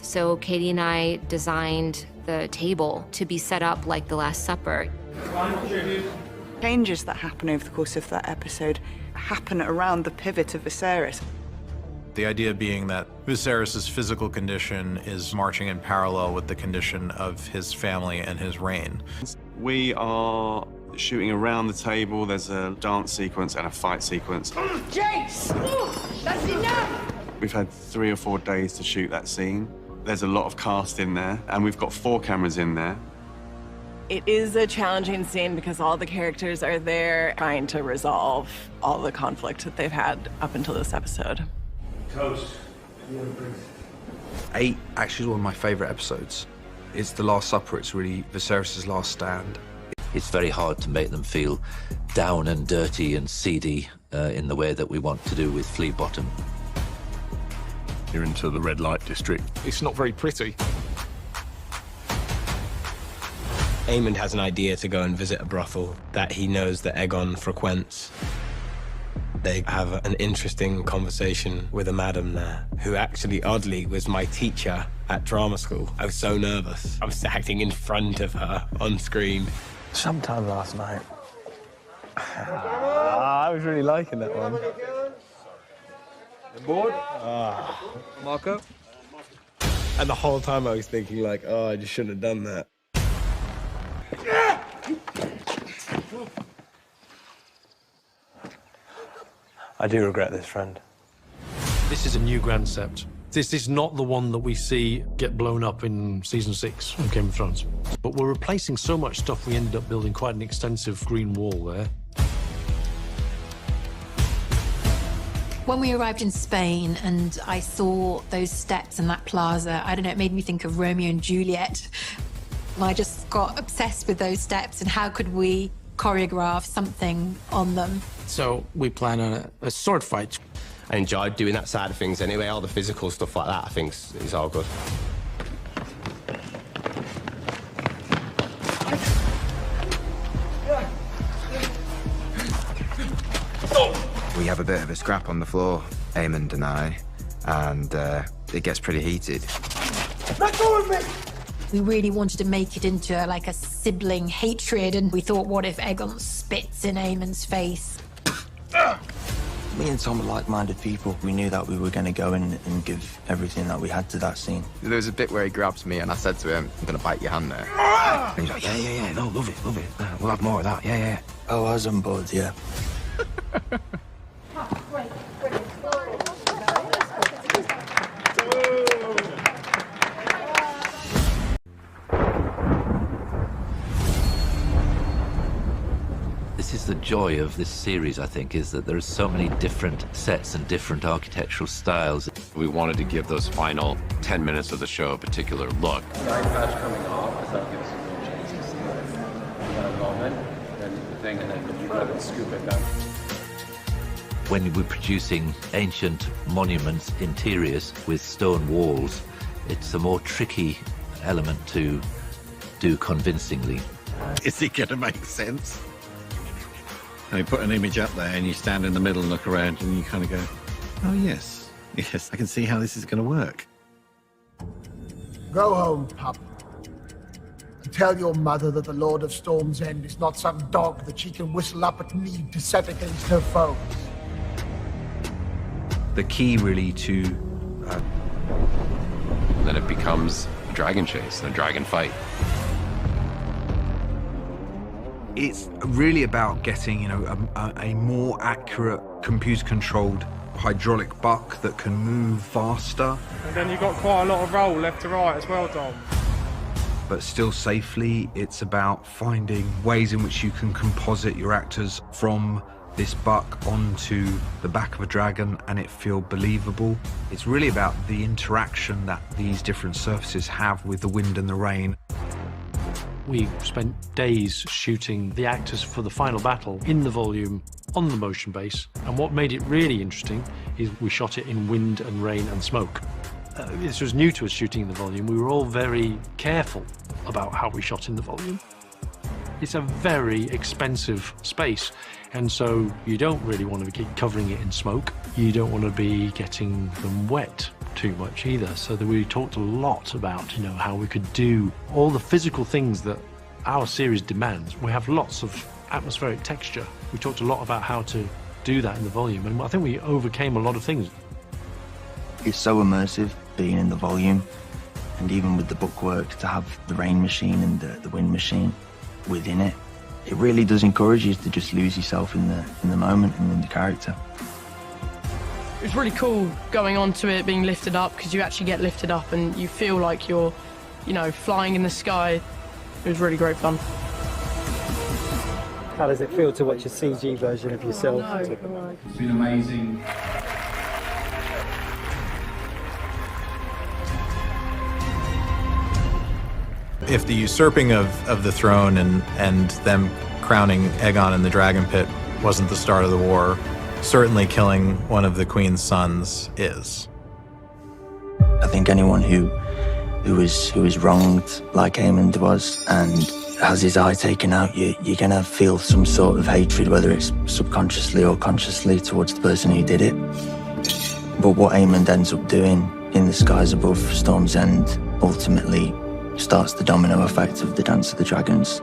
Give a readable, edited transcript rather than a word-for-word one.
So Katie and I designed the table to be set up like the Last Supper. Changes that happen over the course of that episode happen around the pivot of Viserys. The idea being that Viserys' physical condition is marching in parallel with the condition of his family and his reign. We are shooting around the table. There's a dance sequence and a fight sequence. Jace! That's enough! We've had 3 or 4 days to shoot that scene. There's a lot of cast in there, and we've got 4 cameras in there. It is a challenging scene because all the characters are there trying to resolve all the conflict that they've had up until this episode. Toast. 8 actually is one of my favourite episodes. It's the Last Supper. It's really Viserys' last stand. It's very hard to make them feel down and dirty and seedy in the way that we want to do with Flea Bottom. You're into the red light district. It's not very pretty. Eamon has an idea to go and visit a brothel that he knows that Aegon frequents. They have an interesting conversation with a madam there, who actually, oddly, was my teacher at drama school. I was so nervous. I was acting in front of her on screen. Sometime last night. I was really liking that one. Board? Marco? And the whole time I was thinking, like, oh, I just shouldn't have done that. I do regret this, friend. This is a new Grand Sept. This is not the one that we see get blown up in season 6 of Game of Thrones. But we're replacing so much stuff, we ended up building quite an extensive green wall there. When we arrived in Spain and I saw those steps and that plaza, I don't know, it made me think of Romeo and Juliet. I just got obsessed with those steps and how could we choreograph something on them. So we plan on a sword fight. I enjoyed doing that side of things anyway. All the physical stuff like that, I think, is all good. We have a bit of a scrap on the floor, Eamon and I, and it gets pretty heated. Let go of me! We really wanted to make it into like a sibling hatred, and we thought, what if Aegon spits in Aemon's face? Me and Tom are like-minded people. We knew that we were going to go in and give everything that we had to that scene. There was a bit where he grabs me and I said to him, I'm going to bite your hand there. And he's like, yeah, no, love it. We'll have more of that, yeah. Oh, I was on board, yeah. This is the joy of this series, I think, is that there are so many different sets and different architectural styles. We wanted to give those final 10 minutes of the show a particular look. Nine patch coming off, that gives some real chances. You got a moment, then the thing, and then you grab it, scoop it down. When we're producing ancient monuments interiors with stone walls, it's a more tricky element to do convincingly. Is it going to make sense? And you put an image up there and you stand in the middle and look around and you kind of go, oh, yes, I can see how this is going to work. Go home, pup. And tell your mother that the Lord of Storm's End is not some dog that she can whistle up at need to set against her foes. The key, really, to... Then it becomes a dragon chase, a dragon fight. It's really about getting, a more accurate, computer-controlled hydraulic buck that can move faster. And then you've got quite a lot of roll left to right as well, Dom. But still safely. It's about finding ways in which you can composite your actors from this buck onto the back of a dragon and it feel believable. It's really about the interaction that these different surfaces have with the wind and the rain. We spent days shooting the actors for the final battle in the volume on the motion base, and what made it really interesting is we shot it in wind and rain and smoke. This was new to us, shooting in the volume. We were all very careful about how we shot in the volume. It's a very expensive space, and so you don't really want to keep covering it in smoke. You don't want to be getting them wet too much either. So that we talked a lot about, you know, how we could do all the physical things that our series demands. We have lots of atmospheric texture. We talked a lot about how to do that in the volume, and I think we overcame a lot of things. It's so immersive being in the volume, and even with the bookwork, to have the rain machine and the wind machine within it, it really does encourage you to just lose yourself in the moment and in the character. It was really cool going onto it, being lifted up, because you actually get lifted up and you feel like you're, you know, flying in the sky. It was really great fun. How does it feel to watch a CG version of yourself? It's been amazing. If the usurping of the throne and them crowning Aegon in the Dragon Pit wasn't the start of the war, certainly killing one of the Queen's sons is. I think anyone who is wronged like Aemond was and has his eye taken out, you're gonna feel some sort of hatred, whether it's subconsciously or consciously, towards the person who did it. But what Aemond ends up doing in the skies above Storm's End ultimately starts the domino effect of the Dance of the Dragons.